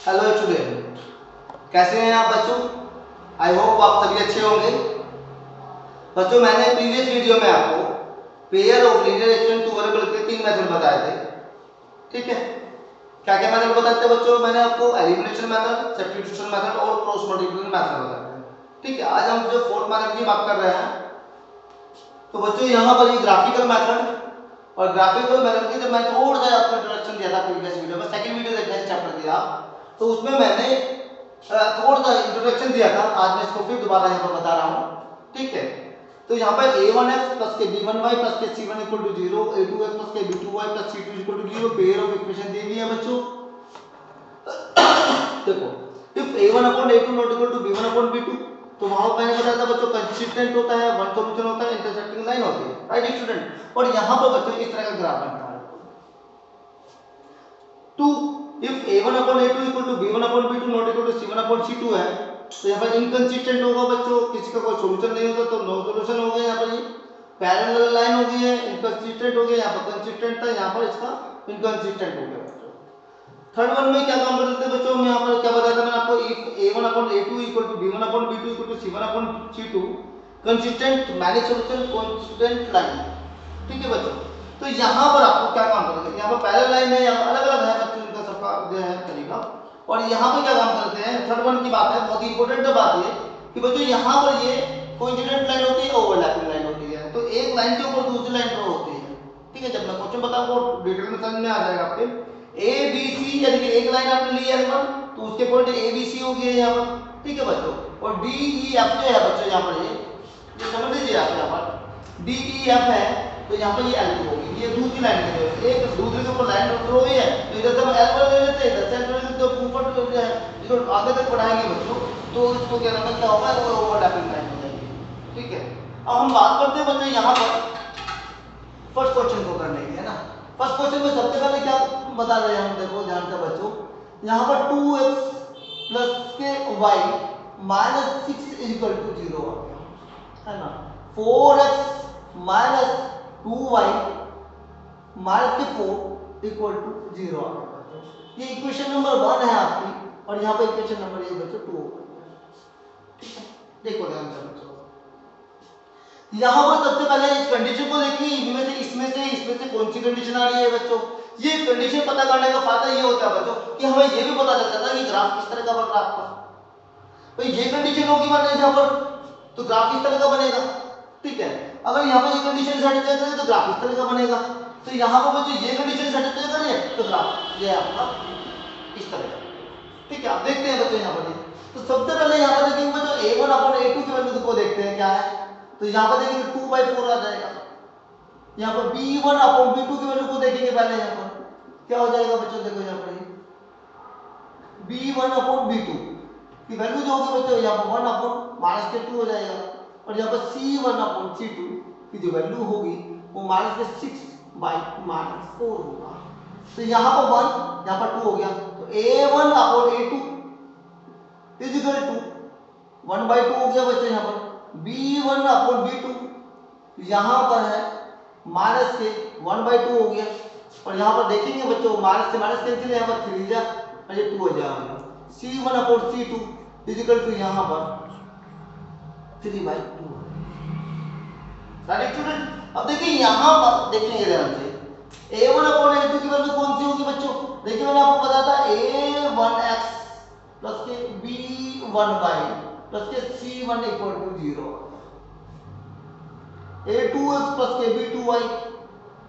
Hello student, कैसे हैं आप बच्चों। आई होप आप सभी अच्छे होंगे। बच्चों, मैंने प्रीवियस वीडियो में आपको pair of linear exponent two variable के 3 मेथड बताए थे। ठीक है, क्या क्या मेथड बताए थे बच्चों? मैंने आपको एलिमिनेशन मेथड, सब्स्टिट्यूशन मेथड और क्रॉस मल्टीप्लिकेशन मेथड बताए थे। ठीक है, आज हम जो फोर्थ मेथड की बात कर रहे हैं। तो बच्चों यहाँ पर ये ग्राफिकल मेथड और ग्राफिकल मेथड की जब मैं थोड़ा सा आपको इंट्रोडक्शन दिया था प्रीवियस वीडियो में, सेकंड वीडियो देखना इस चैप्टर की आप, तो उसमें मैंने थोड़ा सा इंट्रोडक्शन दिया था। आज मैं इसको फिर दोबारा यहाँ पर बता रहा हूँ। ठीक है, तो यहाँ पर a1x प्लस के b1y प्लस के c1 equal to 0, a2x plus के b2y plus c2 equal to 0 pair of equation दी हुई है बच्चों। देखो, if a1 upon a2 not equal to b1 upon b2, तो वहां मैंने बताया था बच्चों कंसिस्टेंट होता है, वन सॉल्यूशन होता है, इंटरसेक्टिंग लाइन होती है, राइट स्टूडेंट। और यहाँ पर बच्चों इस तरह का ग्राफ बनता है। 2 if a1 upon a2 equal to b1 upon b2 not equal to c1 upon c2 है, तो यहाँ पर इनकंसिस्टेंट होगा बच्चों, किसी का कोई सॉल्यूशन नहीं होगा, तो नो सॉल्यूशन हो गया। यहाँ पर ये पैरेलल लाइन हो गई है, इनकंसिस्टेंट हो गया, यहाँ पर कंसिस्टेंट था, यहाँ पर इसका इनकंसिस्टेंट हो गया बच्चों। थर्ड वन में क्या काम कर देते हैं बच्चों, मैं यहाँ पर क्या बताया था मैंने आपको, if a1 upon a2 equal to b1 upon b2 equal to c1 upon c2 consistent many solution constant line. ठीक है बच्चों, तो यहाँ पर आपको क्या काम करेंगे, यहाँ पर पैरेलल लाइन है, यहाँ अलग अलग है बच्चों इनका सबका जो है तरीका। और यहाँ पे क्या काम करते हैं, थर्ड वन की बात है, बहुत ही इंपॉर्टेंट बात ये कि बच्चों यहाँ पर ये कोइंसिडेंट लाइन होती है, ओवरलैपिंग लाइन होती है। तो एक लाइन के ऊपर दूसरी लाइन ड्रॉ होती है। ठीक है, जब मैं क्वेश्चन बताऊंगा डिटेल में समझ में आ जाएगा आपके। ए बी सी यानी कि एक लाइन आपने ली है L1, तो उसके पॉइंट ए बी सी हो गए यहाँ पर। ठीक है बच्चों, और डी ई एफ जो है बच्चों यहाँ पर ये समझ लीजिए आप, यहाँ पर डी ई एफ है, तो यहाँ पर ये L2 होगी। ये दूसरी लाइन के लिए एक दूसरे के ऊपर लाइन ड्रॉ हुई है, तो इधर से हम L1 ले लेते हैं, इधर से L2 ले लेते हैं, ऊपर जो है इसको आगे तक बढ़ाएंगे बच्चों, तो इसको क्या नाम है, क्या होगा, वो ओवरलैपिंग लाइन हो जाएगी। ठीक है, अब हम बात करते हैं बच्चों यहाँ पर फर्स्ट क्वेश्चन को करने की, है ना। फर्स्ट क्वेश्चन में सबसे पहले क्या बता रहे हैं हम, देखो ध्यान से बच्चों, यहाँ पर 2x प्लस के y माइनस 6 इक्वल टू 0 आ गया, है ना। 4x माइनस 2y माइनस के 4 इक्वल टू 0 आ गया बच्चों। ये इक्वेशन नंबर 1 है आपकी, और यहाँ पर इक्वेशन नंबर ये बच्चों 2 हो गया। ठीक है, देखो ध्यान से बच्चों, यहाँ पर सबसे पहले इस कंडीशन को देखिए, इसमें से कौन सी कंडीशन आ रही है बच्चों। ये कंडीशन पता करने का फायदा ये होता है बच्चों कि हमें ये भी पता चल जाता है कि ग्राफ किस तरह का बन रहा है। तो ये कंडीशन होगी मान लीजिए यहाँ पर, तो ग्राफ किस तरह का बनेगा। ठीक है, अगर यहाँ पर ये कंडीशन सेटिस्फाई करे तो ग्राफ इस तरह का बनेगा। तो यहाँ पर बच्चों ये कंडीशन सेटिस्फाई करे तो ग्राफ ये आपका इस तरह का। ठीक है, आप देखते हैं बच्चों यहाँ पर, तो सबसे पहले यहाँ पर देखेंगे बच्चों a1 अपॉन a2 की वैल्यू को देखते हैं क्या है। तो यहाँ पर देखेंगे 2/4 आ जाएगा। यहाँ पर b1 अपॉन b2 की वैल्यू को देखेंगे पहले, यहाँ पर क्या हो जाएगा बच्चों, देखो यहाँ पर b1 अपॉन b2 की वैल्यू जो होगी बच्चों, यहाँ पर 1 अपॉन माइनस के 2 हो जाएगा। और यहाँ पर c1 अपॉन c2 की जो वैल्यू होगी वो माइनस के 6/-4 होगा। तो यहाँ पर 1 यहाँ पर 2 हो गया, तो a1 upon a2 is equal to 1/2 हो गया बच्चों। यहाँ पर b1 अपॉन b2 यहाँ पर है माइनस के 1/2 हो गया। और यहाँ पर देखेंगे बच्चों माइनस से माइनस कैंसिल, यहाँ पर 3 जा और ये 2 हो जाएगा। c1 upon c2 is equal to यहाँ पर 3/2। राइट स्टूडेंट, अब देखिए यहाँ पर देखेंगे ध्यान से, a1 अपॉन a2 की वैल्यू कौन सी होगी बच्चों। देखिए मैंने आपको बताया था a1x प्लस के b1y प्लस के c1 equal to 0, a2x plus के b2y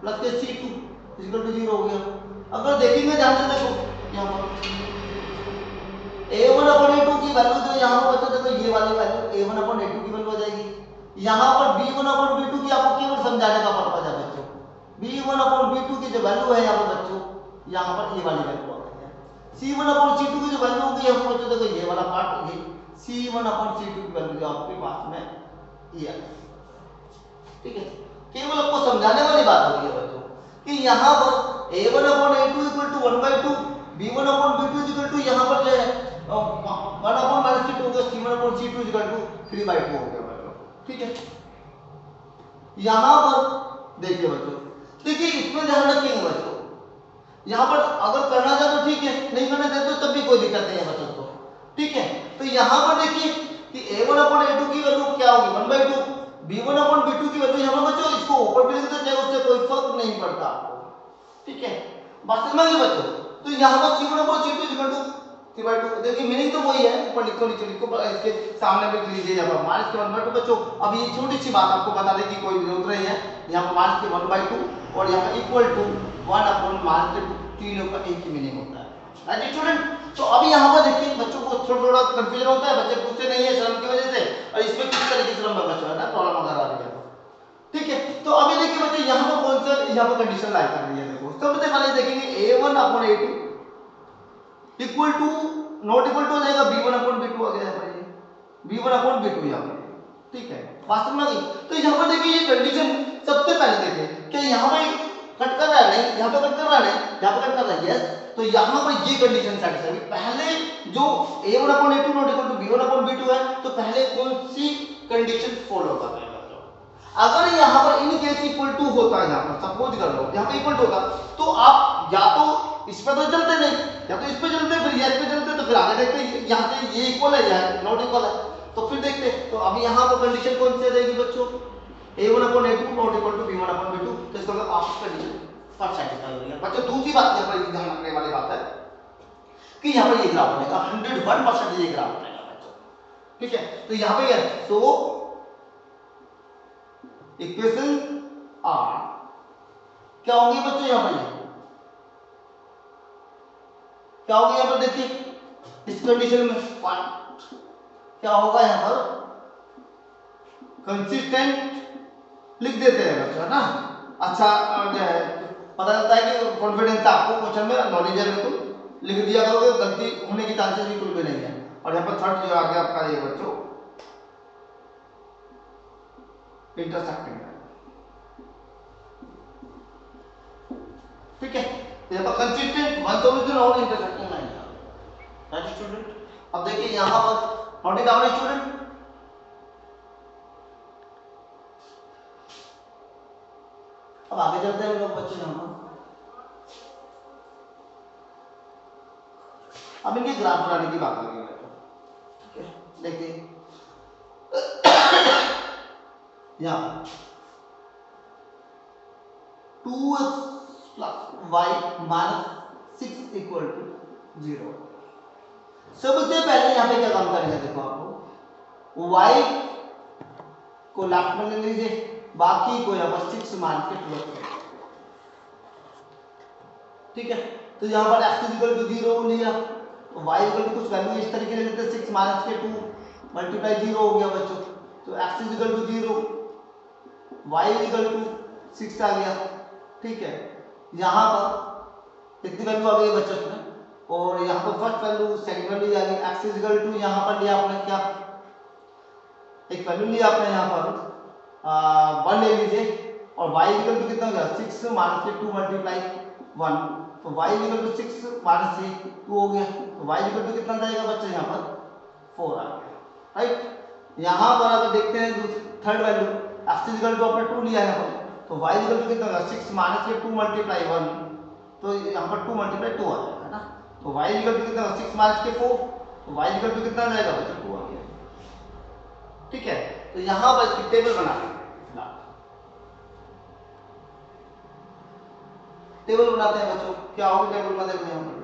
प्लस के c2 इक्वल टू 0 हो गया। अगर देखेंगे ध्यान से, देखो यहाँ पर a1 अपॉन a2 की वैल्यू जो यहाँ पर बच्चों देखो ये वाली वैल्यू a1 अपॉन a2 की वैल्यू आ जाएगी। यहाँ पर b1 अपॉन b2 की आपको केवल समझाने का पर्पस है बच्चों, b1 अपॉन b2 की जो वैल्यू है यहाँ पर बच्चों, यहाँ पर ये वाली वैल्यू आ गई है। c1 अपॉन c2 की जो वैल्यू होगी यहाँ पर बच्चों देखो ये वाला पार्ट, ये c1 अपॉन c2 की वैल्यू आपके पास में ये आ गई। ठीक है, केवल आपको समझाने वाली बात हो रही है बच्चों कि यहाँ पर a1 upon a2 equal to 1/2, b1 upon b2 equal to यहाँ पर जो है 1 अपॉन माइनस के 2 हो गया, c1 upon c2 equal to 3/2 हो गया बच्चों। ठीक है, यहाँ पर देखिए बच्चों, देखिए इसमें ध्यान रखेंगे बच्चों, यहाँ पर अगर करना चाहे तो ठीक है, नहीं करना चाहे तो तब भी कोई दिक्कत नहीं है बच्चों को, ठीक है। तो यहाँ पर देखिए कि a1 अपॉन a2 की वैल्यू क्या होगी 1/2, b1 अपॉन b2 की वैल्यू यहाँ पर बच्चों इसको ऊपर भी लिख दो चाहे उससे कोई फर्क नहीं पड़ता आपको, ठीक है। बात समझ में बच्चों। तो यहाँ पर c1 upon c2 equal to 3/2, देखिए मीनिंग तो वही है, ऊपर लिखो नीचे लिखो, इसके सामने भी लिख लीजिए यहाँ पर माइनस के 1/2 बच्चों। अब ये छोटी सी बात आपको बताने की कोई जरूरत नहीं है, यहाँ पर माइनस के 1/2 और यहाँ पर इक्वल टू 1 अपॉन माइनस के 2, तीनों का एक ही मीनिंग होता है, राइट स्टूडेंट। तो अभी यहाँ पर देखिए बच्चों को थोड़ा कंफ्यूजन होता है, बच्चे पूछते नहीं है शर्म की वजह से, और इसमें किस तरीके से लंबा बच्चा है ना प्रॉब्लम अगर आ रही है, ठीक है। तो अभी देखिए बच्चे यहाँ पर कौन सा यहाँ पर कंडीशन लाई कर रही है, देखो सबसे पहले देखेंगे a1 upon a2 equal to not equal to हो जाएगा b1 अपॉन b2 आ गया यहाँ पर, ये b1 अपॉन b2 यहाँ पर, ठीक है। वास्तव में तो यहाँ पर देखिए ये कंडीशन सबसे पहले देखिए कि यहाँ पर कट कर रहा है नहीं, यहाँ पे कट कर रहा है नहीं, यहाँ पे कट कर रहा है यस, तो यहाँ पर ये कंडीशन सेटिस्फाई। पहले जो a1 upon a2 not equal to b1 upon b2 है, तो पहले कौन सी कंडीशन फॉलो कर रहे हैं बच्चों। अगर यहाँ पर इन केस इक्वल टू होता है, यहाँ पर सपोज कर लो यहाँ पे इक्वल टू होता, तो आप या तो इस पर तो चलते नहीं, या तो इस पे चलते फिर या इस पे चलते, तो फिर आगे देखते यहाँ से ये इक्वल है या नॉट इक्वल है, तो फिर देखते। तो अभी यहाँ पर कंडीशन कौन सी रहेगी बच्चों a1 upon a2 not equal to b1 upon b2, तो इसका मतलब आपस कंडीशन पर सेटिस्फाई हो रही है बच्चों। दूसरी बात यहाँ पर ध्यान रखने वाली बात है कि यहाँ पर ये ग्राफ बनेगा 101% ये ग्राफ बनेगा बच्चों, ठीक है। तो यहाँ पे तो इक्वेशन आर क्या होगी बच्चों, यहाँ पर क्या होगी, यहाँ पर देखिए इस कंडीशन में क्या होगा, यहाँ पर कंसिस्टेंट लिख देते हैं बच्चों, है ना। अच्छा पता चलता है कि कॉन्फिडेंस आपको क्वेश्चन में नॉलेज है, बिल्कुल लिख दिया करोगे, गलती होने की चांसेस बिल्कुल भी नहीं है। और यहाँ पर थर्ड जो आ गया आपका ये बच्चों इंटरसेक्टिंग, ठीक है। तो यहाँ पर कंसिस्टेंट वन सॉल्यूशन और इंटरसेक्टिंग लाइन, राइट स्टूडेंट। अब देखिए यहाँ पर नोट इट डाउन स्टूडेंट, अब आगे चलते हैं लोग बच्चे यहाँ पर। अब इनके ग्राफ बनाने की बात करेंगे, ठीक है। देखिए यहाँ 2x plus y minus 6 equal to 0। सबसे पहले यहाँ पे क्या काम करेंगे, देखो आपको y को लेफ्ट में ले लीजिए, बाकी को यहाँ पर 6 मान के प्लस, ठीक है। तो यहाँ पर x इक्वल टू 0 लिया, तो y इक्वल टू कुछ वैल्यू इस तरीके से लेते हैं 6 माइनस के 2 मल्टीप्लाई 0 हो गया बच्चों, तो x equal to 0 y equal to 6 आ गया, ठीक है। यहाँ पर कितनी वैल्यू आ गई बच्चों में, और यहाँ पर फर्स्ट वैल्यू सेकंड वैल्यू आ गई, x इक्वल टू यहाँ पर लिया आपने क्या एक वैल्यू लिया आपने यहाँ पर 1 ले लीजिए, और y इक्वल टू कितना हो गया 6 माइनस के 2 मल्टीप्लाई 1, तो y इक्वल टू 6 माइनस से 2 हो गया, तो y इक्वल टू कितना जाएगा बच्चे यहाँ पर 4 आ गया, राइट। यहाँ पर अगर देखते हैं third value x equal to आपने 2 लिया है, तो y इक्वल टू कितना होगा 6 माइनस के 2 मल्टीप्लाई 1, तो यहाँ पर 2 मल्टीप्लाई 2 आ जाएगा, है ना। तो y इक्वल टू कितना होगा 6 माइनस के 4, तो y इक्वल टू कितना आ जाएगा बच्चे 2 आ गया, ठीक है। तो यहाँ पर टेबल बना टेबल बनाते हैं बच्चों, क्या होगी टेबल में, देखो यहाँ पर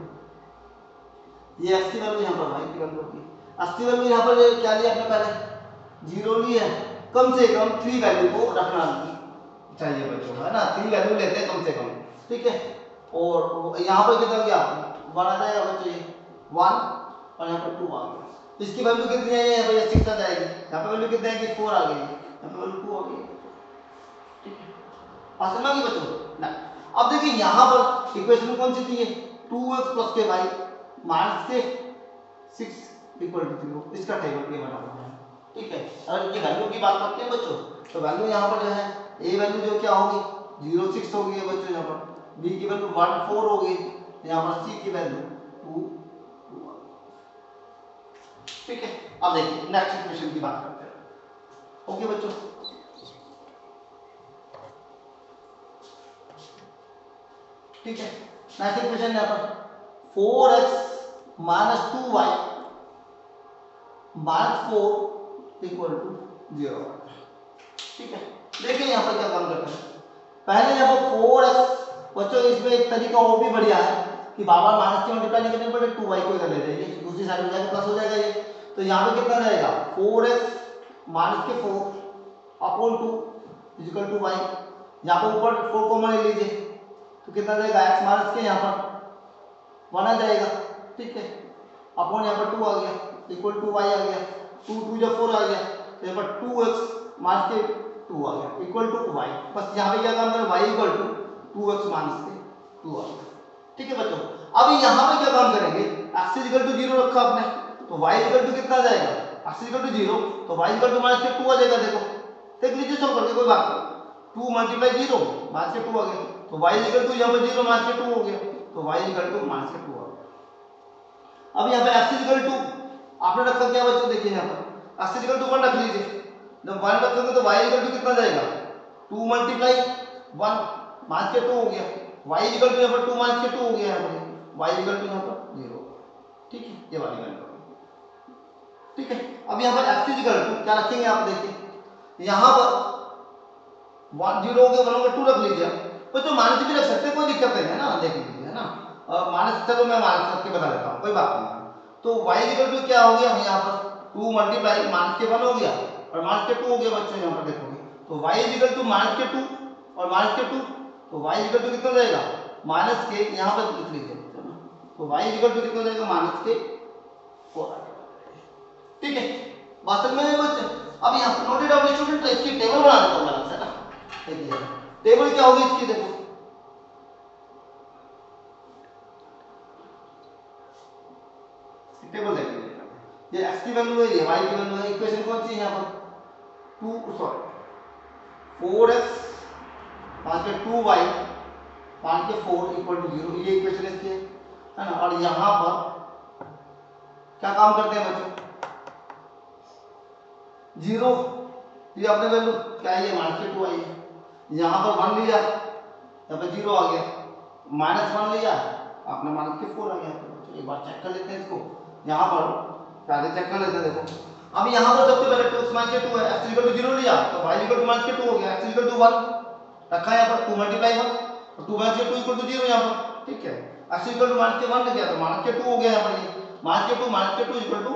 ये 80 वैल्यू, यहाँ पर y की वैल्यू होगी 80 वैल्यू, यहाँ पर क्या लिया आपने पहले 0 लिया, कम से कम 3 वैल्यू को रखना चाहिए बच्चों, है ना। 3 वैल्यू लेते हैं कम से कम, ठीक है। और यहाँ पर कितना गया 1 आ जाएगा बच्चों, ये 1 और यहाँ पर 2 आ गया, इसकी वैल्यू कितनी है, यहाँ पर 6 आ जाएगी, यहाँ पर वैल्यू कितनी है 4 आ गई, यहाँ पर वैल्यू 2 आ गई, ठीक है। समझ में बच्चों ना। अब देखिए यहाँ पर इक्वेशन कौन सी थी, ये 2x प्लस के y माइनस के 6 इक्वल टू 0, इसका टेबल ये बना हुआ है, ठीक है। अगर इसकी वैल्यू की बात करते हैं बच्चों, तो वैल्यू यहाँ पर जो है a वैल्यू जो क्या होगी 0 6 होगी बच्चों, यहाँ पर b की वैल्यू 1 4 होगी, यहाँ पर c की वैल्यू 2 2, ठीक है। अब देखिए नेक्स्ट इक्वेशन की बात करते हैं, ओके बच्चों। ठीक है, नेक्स्ट इक्वेशन यहाँ पर 4x -2y -4 इक्वल टू 0। ठीक है, देखिए यहाँ पर क्या काम करते हैं। पहले यहाँ पर 4x, बच्चों इसमें एक तरीका और भी बढ़िया है कि बार बार माइनस के मल्टीप्लाई नहीं करने पड़े, 2y को इधर ले जाइए, दूसरी साइड हो जाएगा प्लस हो जाएगा ये। तो यहाँ पे कितना रहेगा 4x -4 upon 2 equal to y। यहाँ पर ऊपर 4 कॉमन ले लीजिए तो कितना रहेगा x माइनस के यहाँ पर 1 आ जाएगा। ठीक है, अपॉन यहाँ पर 2 आ गया इक्वल टू y आ गया, 2 2 जब 4 आ गया तो यहाँ पर 2x माइनस के 2 आ गया इक्वल टू y। बस यहाँ पे क्या काम करें, y equal to 2x minus के 2 आ गया। ठीक है बच्चों, अब यहाँ पे क्या काम करेंगे, x इक्वल टू 0 रखा आपने तो y इक्वल टू कितना आ जाएगा, x इक्वल टू 0 तो y इक्वल टू माइनस के 2 आ जाएगा। देखो देख लीजिए सब करके, कोई बात नहीं, 2 मल्टीप्लाई 0 माइनस के 2 आ गया तो y इक्वल टू यहाँ पर 0 माइनस के 2 हो गया तो y इक्वल टू माइनस के 2 आ गया। अब यहाँ पे x इक्वल टू आपने रखा क्या बच्चों, देखिए यहाँ पर x इक्वल टू 1 रख लीजिए, जब 1 रखोगे तो y इक्वल टू कितना जाएगा 2 मल्टीप्लाई 1 माइनस के 2 हो गया, y इक्वल टू यहाँ पर 2 माइनस के 2 हो गया, यहाँ पर y इक्वल टू यहाँ पर 0। ठीक है, ये वाली वैल्यू। ठीक है, अब यहाँ पर x इक्वल टू क्या रखेंगे आप देखिए, यहाँ पर 1 0 हो गया, 1 होगा 2 रख लीजिए आप, तो माइनस भी रख सकते हैं, कोई दिक्कत नहीं है ना, देख लीजिए है ना। माइनस चलो मैं माइनस करके बता देता हूँ, कोई बात नहीं। तो y इक्वल टू क्या हो गया यहाँ पर 2 मल्टीप्लाई माइनस के 1 हो गया और माइनस के 2 हो गया बच्चों, यहाँ पर देखोगे तो y इक्वल टू माइनस के 2 और माइनस के 2 तो y इक्वल टू कितना जाएगा माइनस के, यहाँ पर लिख लीजिए तो y इक्वल टू कितना जाएगा माइनस के 4। ठीक है, बात समझ में बच्चे। अब यहाँ पर नोटेड डाउन स्टूडेंट, इसकी टेबल बना देता हूँ मैं, है ना। देखिए टेबल क्या होगी इसकी, देखो टेबल देख लीजिए, ये x की वैल्यू है, ये y की वैल्यू है, इक्वेशन कौन सी है यहाँ पर 4x माइनस के 2y माइनस के 4 इक्वल टू 0, ये इक्वेशन इसकी है ना। और यहाँ पर क्या काम करते हैं बच्चों, 0 ये अपने वैल्यू क्या है, ये माइनस के 2 आई है, यहाँ पर 1 लिया यहाँ पर 0 आ गया, माइनस 1 लिया आपने माइनस के 4 आ गया। तो एक बार चेक कर लेते हैं इसको, यहाँ पर पहले चेक कर लेते हैं। देखो अब यहाँ पर सबसे पहले 2 माइनस के 2 है, x इक्वल टू 0 लिया तो y इक्वल टू माइनस के 2 हो गया, x इक्वल टू 1 रखा है यहाँ पर 2 मल्टीप्लाई 1 और 2 माइनस के 2 इक्वल टू 0 यहाँ पर। ठीक है, x इक्वल टू माइनस के 1 लिया तो माइनस के 2 हो गया यहाँ पर, ये माइनस के 2 equal to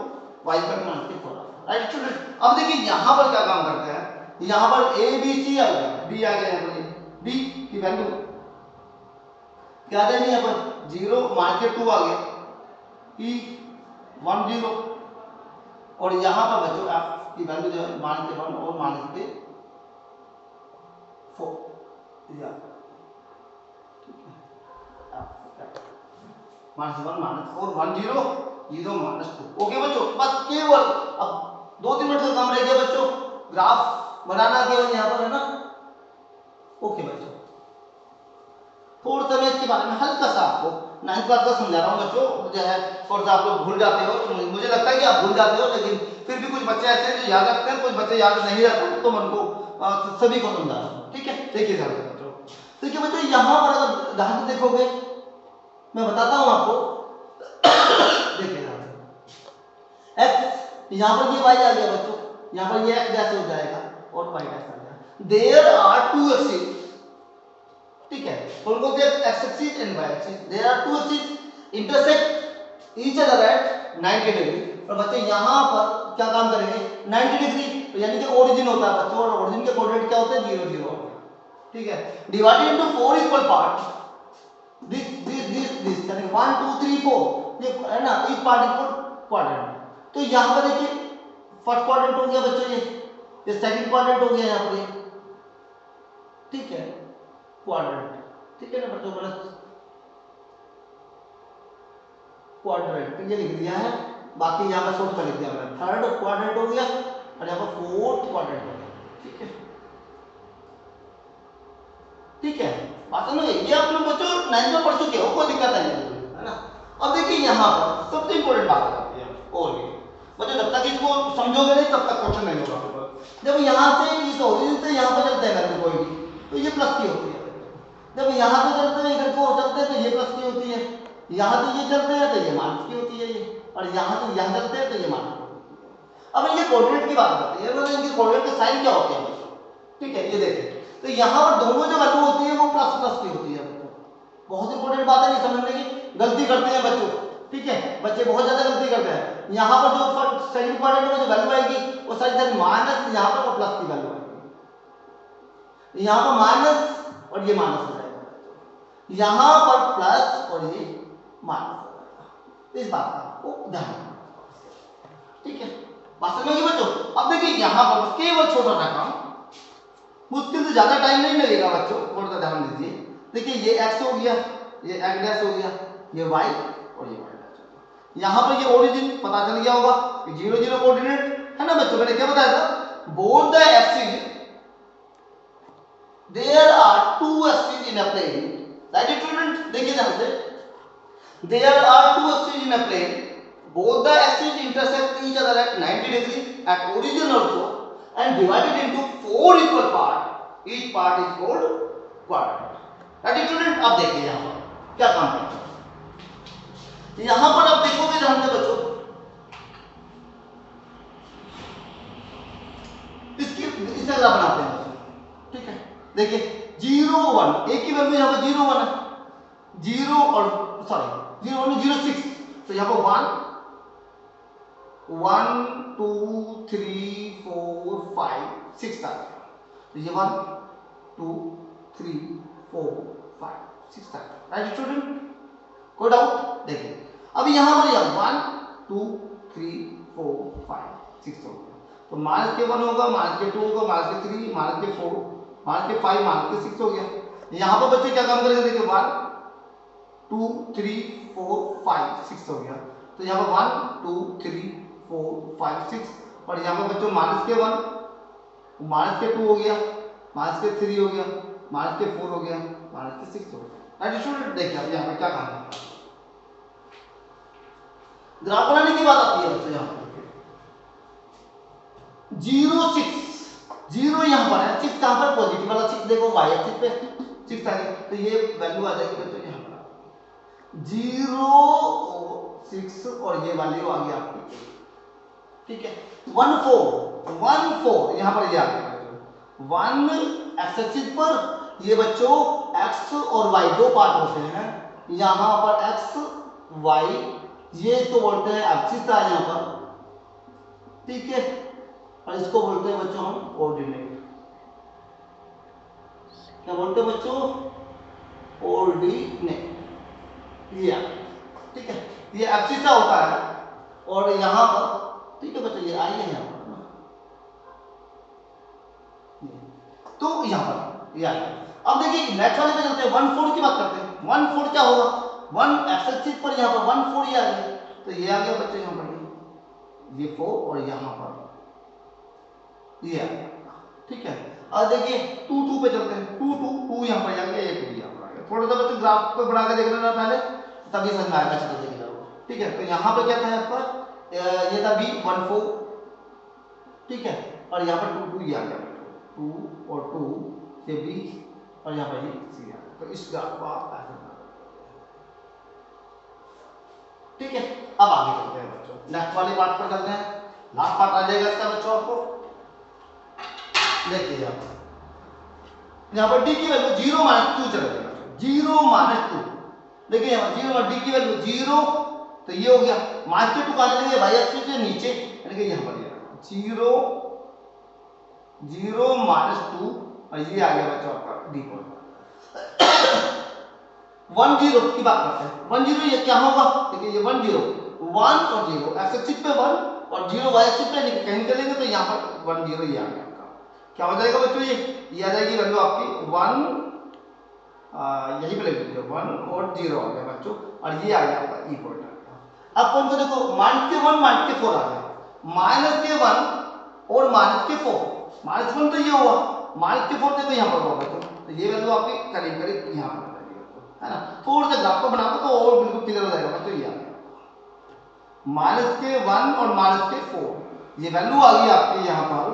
y equal to minus के 4, राइट स्टूडेंट। अब देखिए यहाँ पर क्या काम करते हैं, यहाँ पर a b c आ गया, d आ गया यहाँ पर, ये d की वैल्यू क्या आ जाएगी यहाँ पर 0 माइनस के 2 आ गया, e 1 0 और यहाँ पर बच्चों f की वैल्यू जो है माइनस के 1 और माइनस के 4 या माइनस 1 माइनस 4 1 0 0 माइनस 2। ओके बच्चों, बस केवल अब 2-3 मिनट का काम रह गया बच्चों, ग्राफ बनाना केवल यहाँ पर है ना। ओके बच्चों, थोड़ा सा मैं इसके बारे में हल्का सा आपको 9th क्लास का समझा रहा हूँ बच्चों, जो है थोड़ा सा आप लोग भूल जाते हो, तो मुझे लगता है कि आप भूल जाते हो, लेकिन फिर भी कुछ बच्चे ऐसे हैं जो याद रखते हैं, कुछ बच्चे याद नहीं रखते, तो मैं उनको सभी को समझा रहा हूँ। ठीक है, देखिए ध्यान से बच्चों, देखिए बच्चों यहाँ पर अगर ध्यान से देखोगे मैं बताता हूँ आपको, देखिए ध्यान से x यहाँ पर ये y आ गया बच्चों, यहाँ पर ये x डैश हो जाएगा और y डैश आ जाएगा। देयर आर 2 एक्सिस, ठीक है, कौन कौन से x axis and y axis, there are 2 axis intersect each other at 90 degree. और बच्चों यहाँ पर क्या काम करेंगे 90 डिग्री, तो यानी कि ओरिजिन होता है बच्चों, और ओरिजिन के कोऑर्डिनेट क्या होते हैं 0 0। ठीक है, divided into 4 equal part, this यानी 1 2 3 4 ये है ना, इस पार्ट इक्वल क्वाड्रेंट। तो यहाँ पर देखिए फर्स्ट क्वाड्रेंट हो गया बच्चों, ये सेकंड क्वाड्रेंट हो गया यहाँ पर ये, ठीक है क्वाड्रेंट, ठीक है ना बच्चों, मतलब क्वाड्रेंट ये लिख दिया है, बाकी यहाँ पर शॉर्ट कर लिख दिया मैंने, थर्ड क्वाड्रेंट हो गया और यहाँ पर फोर्थ क्वाड्रेंट हो गया। ठीक है, ठीक है, बात समझ ये आप लोग बच्चों 9th में पढ़ चुके हो, कोई दिक्कत नहीं है ना। अब देखिए यहाँ पर सबसे इंपॉर्टेंट बात आती है, और भी बच्चों जब तक इसको समझोगे नहीं तब तक क्वेश्चन नहीं होगा। जब यहाँ से इस ओरिजिन से यहाँ पर चलते हैं कोई भी, तो ये प्लस की होती है, जब यहाँ से चलते हैं इधर को चलते हैं तो ये प्लस की होती है, यहाँ तो ये चलते हैं तो ये माइनस की होती है ये, और यहाँ तो यहाँ चलते हैं तो ये माइनस की होती है। अब ये कोऑर्डिनेट की बात करते हैं, मतलब इनके कोऑर्डिनेट के साइन क्या होते हैं बच्चों, ठीक है। ये देखिए तो यहाँ पर दोनों जो वैल्यू होती है वो प्लस प्लस की होती है बच्चों। बहुत इंपॉर्टेंट बात है, नहीं समझने की गलती करते हैं बच्चों, ठीक है। बच्चे बहुत ज्यादा गलती करते हैं। यहाँ पर जो सेकंड क्वाड्रेंट में जो वैल्यू आएगी वो सारी माइनस, यहाँ पर वो प्लस की वैल्यू आएगी। यहाँ पर माइनस और ये माइनस हो जाएगा बच्चों, यहाँ पर प्लस और ये माइनस हो जाएगा। इस बात का वो ध्यान रखना, ठीक है। बात समझ गए बच्चों। अब देखिए यहाँ पर केवल छोटा सा काम, मुश्किल से ज्यादा टाइम नहीं लगेगा बच्चों, थोड़ा सा ध्यान दीजिए। देखिए ये x हो गया, ये x डैश हो गया, ये y और ये y डैश। यहाँ पर ये ओरिजिन पता चल गया होगा कि 0 0 कोऑर्डिनेट है ना बच्चों। मैंने क्या बताया था, both the axis there are two axis in a plane, right student. देखिए ध्यान से, there are two axis in a plane, both the axes intersect each other at 90 degree at origin also and divided into 4 equal part, each part is called quadrant, right student। अब देखिए यहाँ पर क्या काम करते हैं, यहाँ पर आप देखोगे ध्यान से बच्चों, इसका ग्राफ बनाते हैं बच्चों, ठीक है। देखिए 0 1, एक ही वैल्यू यहाँ पर 0 1 है, 0 और सॉरी 0 1 0 6, तो यहाँ पर 1 2 3 4 5 6 तक, तो ये 1 2 3 4 5 6 तक, राइट स्टूडेंट। कोई डाउट। देखिए अभी यहाँ पर यह 1 2 3 4 5 6 हो गया, तो माइनस के 1 होगा, माइनस के 2 होगा, माइनस के 3, माइनस के 4, माइनस के 5, माइनस के 6 हो गया। यहाँ पर बच्चे क्या काम करेंगे, देखिए 1 2 3 4 5 6 हो गया, तो यहाँ पर 1 2 3 4 5 6, और यहाँ पर बच्चों माइनस के 1, माइनस के 2 हो गया, माइनस के 3 हो गया, माइनस के 4 हो गया, माइनस के 6 हो गया, राइट स्टूडेंट। देखिए अब यहाँ पर क्या काम है, ग्राफ बनाने की बात आती है बच्चों। यहाँ पर 0 6, 0 यहाँ पर है, 6 कहाँ पर, पॉजिटिव वाला 6 देखो y एक्सिस पे 6 आ गया, तो ये वैल्यू आ जाएगी बच्चों यहाँ पर 0 6 और ये वैल्यू आ गई आपकी, ठीक है। 1 4 यहाँ पर ये आ गया बच्चों, 1 एक्स एक्सिस पर ये बच्चों x और y दो पार्ट होते हैं, यहाँ पर x y ये इसको बोलते हैं एक्सिस है यहाँ पर, ठीक है, और इसको बोलते हैं बच्चों हम कोऑर्डिनेट। क्या बोलते हैं बच्चों, कोऑर्डिनेट, ये ठीक है, ये एक्सिस होता है, और यहाँ पर ठीक है बच्चों ये आई है यहाँ पर, तो यहाँ पर ये आ गया। अब देखिए नेक्स्ट वाले पे चलते हैं, 1 4 की बात करते हैं। 1 4 क्या होगा, 1 एक्स एक्सिस पर यहाँ पर 1 4 ये आ गया, तो ये आ गया बच्चों यहाँ पर ये 4 और यहाँ पर ये आ गया, ठीक है। अब देखिए 2 2 पे चलते हैं, 2 2 2 यहाँ पर आ गया, ये 2 यहाँ पर आ गया। थोड़ा सा बच्चों ग्राफ को बढ़ा के देख लेना पहले, तभी समझ में आएगा, चलो देखिए ठीक है। तो यहाँ पर क्या था आपका, ये था b 1 4, ठीक है, और यहाँ पर 2 2 ये आ गया, 2 और 2 से b, और यहाँ पर ये c आ गया। तो इस ग्राफ को आप ऐसे बना, ठीक है। अब आगे चलते हैं बच्चों, नेक्स्ट वाले पार्ट पर चलते हैं, लास्ट पार्ट आ जाएगा इसका बच्चों आपको। देखिए यहाँ पर d की वैल्यू 0 -2 चल रही है, 0 -2, देखिए यहाँ 0 d की वैल्यू 0, तो ये हो गया, माइनस के 2 कहाँ चलेंगे, y एक्सिस से नीचे, यानी कि यहाँ पर 0 0 -2, और ये आ गया बच्चों आपका d पर 1 0 की बात करते हैं। 1 0 ये क्या होगा, देखिए ये 1 0 1 और 0 एक्स एक्सिस पे 1 और 0 y एक्सिस पे कहीं निकलेंगे, तो यहाँ पर 1 0 ये आ गया आपका, क्या हो जाएगा बच्चों, ये आ जाएगी वैल्यू आपकी 1, यही पे ले लीजिए 1 और 0 आ गया बच्चों, और ये आ गया आपका ई पॉइंट आ गया। अब कौन सा देखो, माइनस के 1 माइनस के 4 आ गया, माइनस के 1 और माइनस के 4, माइनस 1 तो ये हुआ, माइनस के 4 देखो यहाँ पर हुआ बच्चों, तो ये वैल्यू आपकी करीब करीब यहाँ पर है ना। थोड़ा सा ग्राफ को बनाओ तो और बिल्कुल क्लियर हो जाएगा बच्चों। ये आ गया माइनस के 1 और माइनस के 4, ये वैल्यू आ गई आपकी यहाँ पर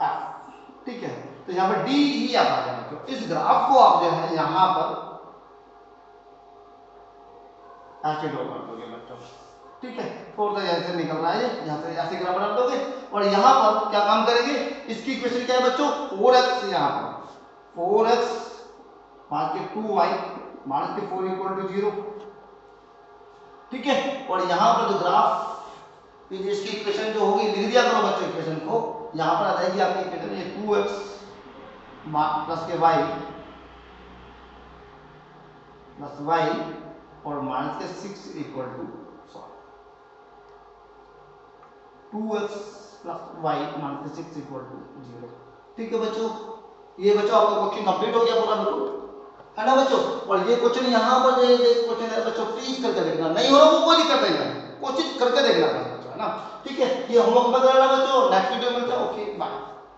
f, ठीक है। तो यहाँ पर डी ई आ गया बच्चों। इस ग्राफ को आप जो है यहाँ पर ऐसे ड्रॉ कर दोगे बच्चों, ठीक है। 4 तक ऐसे निकल रहा है, यहाँ से ऐसे ग्राफ बना दोगे और यहाँ पर क्या काम करेंगे, इसकी इक्वेशन क्या है बच्चों, 4x, यहाँ पर 4x माइनस के 2y माइनस के 4 इक्वल टू 0, ठीक है। और यहाँ पर जो ग्राफ इसकी इक्वेशन जो होगी लिख दिया करो बच्चों, इक्वेशन को यहाँ पर आ जाएगी आपकी इक्वेशन, ये 2x प्लस के y प्लस y और माइनस के 6 equal to 2x plus y minus के 6 इक्वल टू 0, ठीक है बच्चों। ये बच्चों आपका क्वेश्चन कंप्लीट हो गया पूरा बिल्कुल, है ना बच्चों। और ये क्वेश्चन यहाँ पर जो क्वेश्चन है बच्चों प्लीज करके देखना, नहीं हो रहा वो कोई दिक्कत नहीं है, कोशिश करके देखना बच्चों, है ना, ठीक है। ये होमवर्क बता रहा बच्चों, नेक्स्ट वीडियो मिलता है, ओके बाय।